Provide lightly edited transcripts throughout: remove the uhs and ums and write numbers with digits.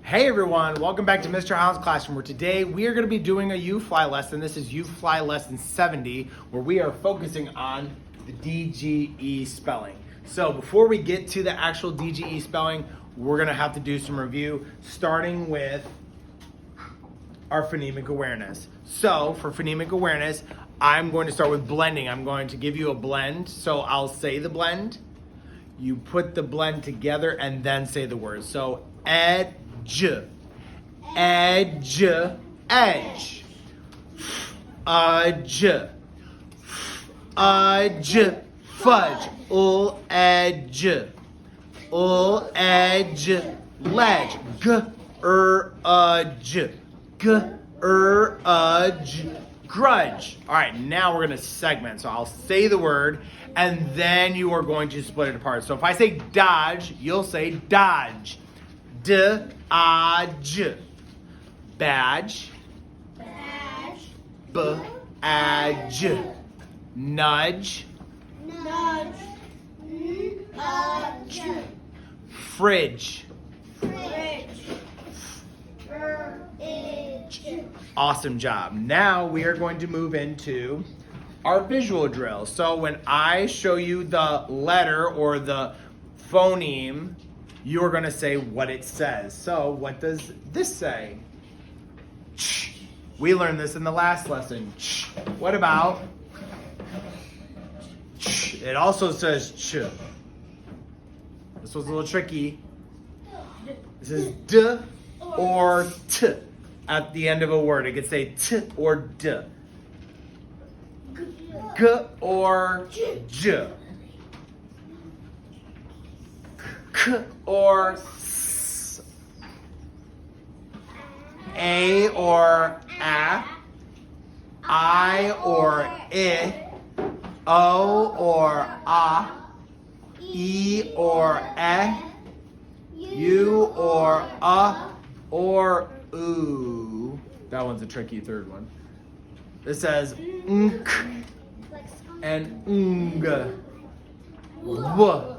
Hey everyone, welcome back to Mr. Holland's Classroom, where today we are going to be doing a UFLI lesson. This is UFLI lesson 70, where we are focusing on the DGE spelling. So before we get to the actual DGE spelling, we're going to have to do some review, starting with our phonemic awareness. So for phonemic awareness, I'm going to start with blending. I'm going to give you a blend. So I'll say the blend, you put the blend together, and then say the word. So edge, edge, edge, edge, edge, fudge, edge, edge, ledge, edge, edge, grudge. All right, now we're gonna segment. So I'll say the word, and then you are going to split it apart. So if I say dodge, you'll say dodge. Dodge. Badge. Badge. Badge. Nudge. Nudge. Nudge. Fridge. Fridge. Fridge. Awesome job. Now we are going to move into our visual drill. So when I show you the letter or the phoneme, you're going to say what it says. So what does this say? Ch. We learned this in the last lesson. Ch. What about ch? It also says ch. This was a little tricky. This is d or t at the end of a word. It could say t or d. G or j. K or s. A or a. I or I. O or a. E or e. U or a. Or ooh. That one's a tricky third one. This says nk and ng. W.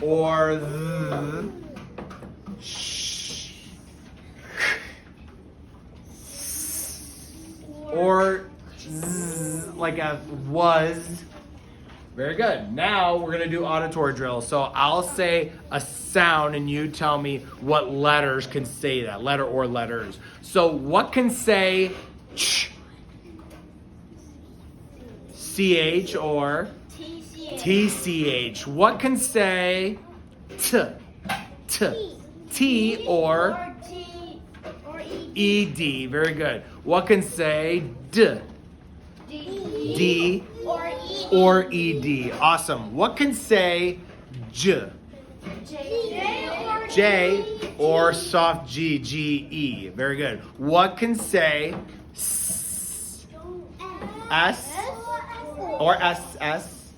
Or the. Sh. Or z, like a was. Very good. Now we're gonna do auditory drill. So I'll say a sound and you tell me what letters can say that, letter or letters. So what can say ch? CH or TCH. What can say t? T or ED. Very good. What can say D or ED. Awesome. What can say J? J or soft GE. Very good. What can say S or SS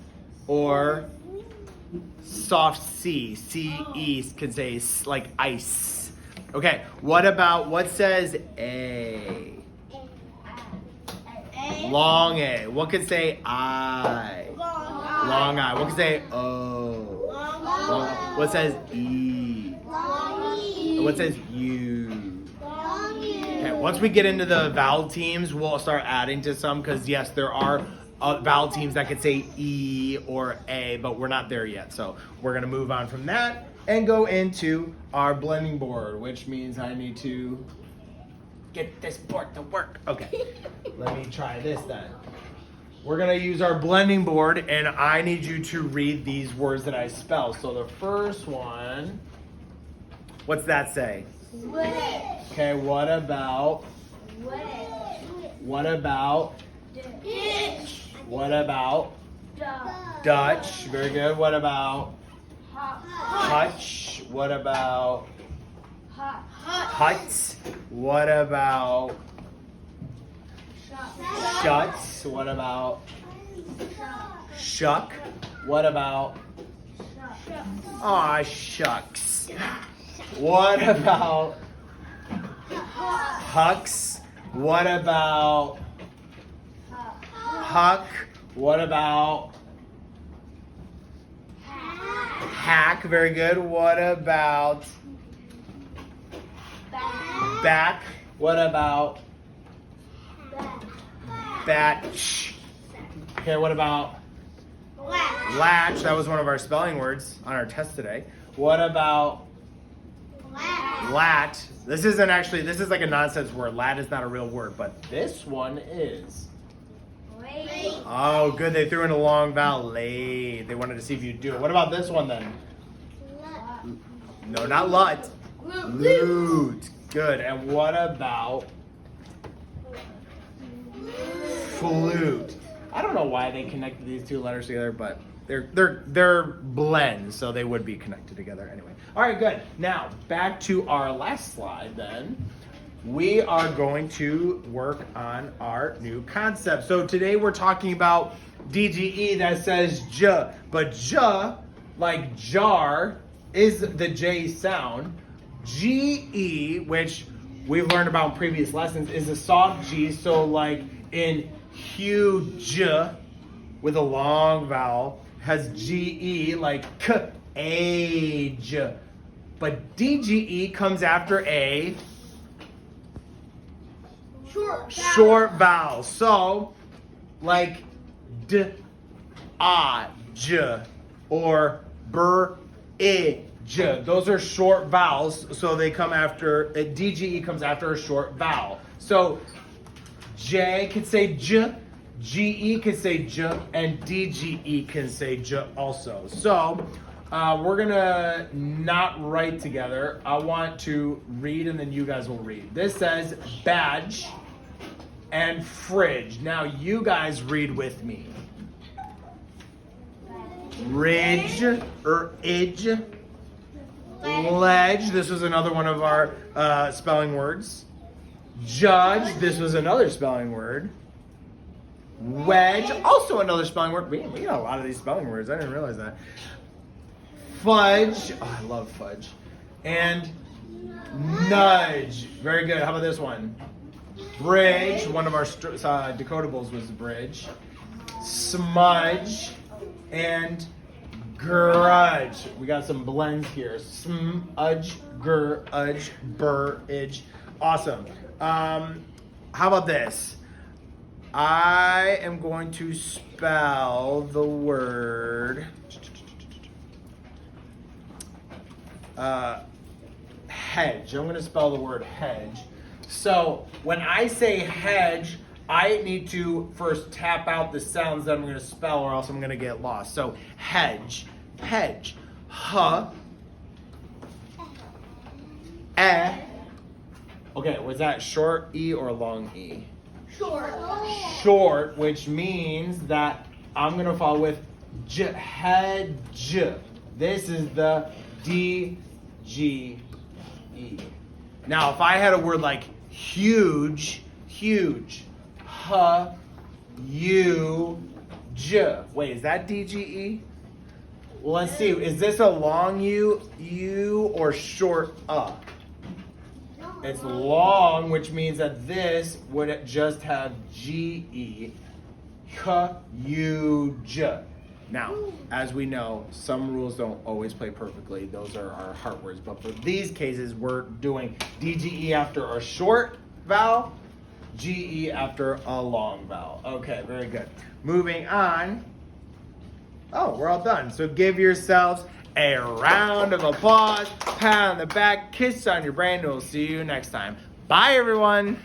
or soft CE can say like ice. Okay, what says A? Long A. What can say I? Long I. What can say O? What says E? What says U? Okay, once we get into the vowel teams, we'll start adding to some, because yes, there are vowel teams that could say E or A, but we're not there yet. So we're gonna move on from that and go into our blending board, which means I need to get this board to work. Okay, let me try this then. We're gonna use our blending board, and I need you to read these words that I spell. So the first one, what's that say? Switch. Okay, what about Ditch. what about Dutch? Very good. What about hutch? What about hut? What about shuts? What about shuck? What about aw shucks? What about hucks? What about huck? What about Hack, very good. What about back? What about batch? Okay, what about latch? That was one of our spelling words on our test today. What about lat? This is like a nonsense word. Lat is not a real word, but this one is. Oh, good. They threw in a long vowel. Laid. They wanted to see if you'd do it. What about this one then? No, not lut. Loot. Good. And what about flute? I don't know why they connected these two letters together, but they're blends, so they would be connected together anyway. All right, good. Now back to our last slide. Then we are going to work on our new concept. So today we're talking about DGE that says J, but J, like jar, is the J sound. GE, which we've learned about in previous lessons, is a soft G. So like in huge with a long vowel has GE, like k, age. But DGE comes after a short vowel. So like d, a, j, or br, I, j. Those are short vowels, so they come after, DGE comes after a short vowel. So J can say j, GE can say j, and DGE can say j also. So we're gonna not write together. I want to read and then you guys will read. This says badge and fridge. Now you guys read with me. Ridge or idge. Ledge, this was another one of our spelling words. Judge, this was another spelling word. Wedge, also another spelling word. We got a lot of these spelling words. I didn't realize that. Fudge, oh, I love fudge. And nudge, very good. How about this one? Bridge, one of our decodables was bridge. Smudge and grudge. We got some blends here. Smudge, grudge, burridge. Awesome. How about this? I am going to spell the word hedge. I'm going to spell the word hedge. So when I say hedge, I need to first tap out the sounds that I'm going to spell or else I'm going to get lost. So hedge, hedge, huh, eh. Okay, was that short E or long E? Short. Short, which means that I'm going to follow with j, hedge. This is the D, G, E. Now, if I had a word like huge, huge, huh, you, j. Wait, is that D, G, E? Well, let's see. Is this a long U, or short It's long, which means that this would just have G-E, H-U-J. Now, as we know, some rules don't always play perfectly. Those are our heart words. But for these cases, we're doing D-G-E after a short vowel, G-E after a long vowel. Okay, very good. Moving on. Oh, we're all done. So give yourselves a round of applause, pat on the back, kiss on your brain, and we'll see you next time. Bye, everyone.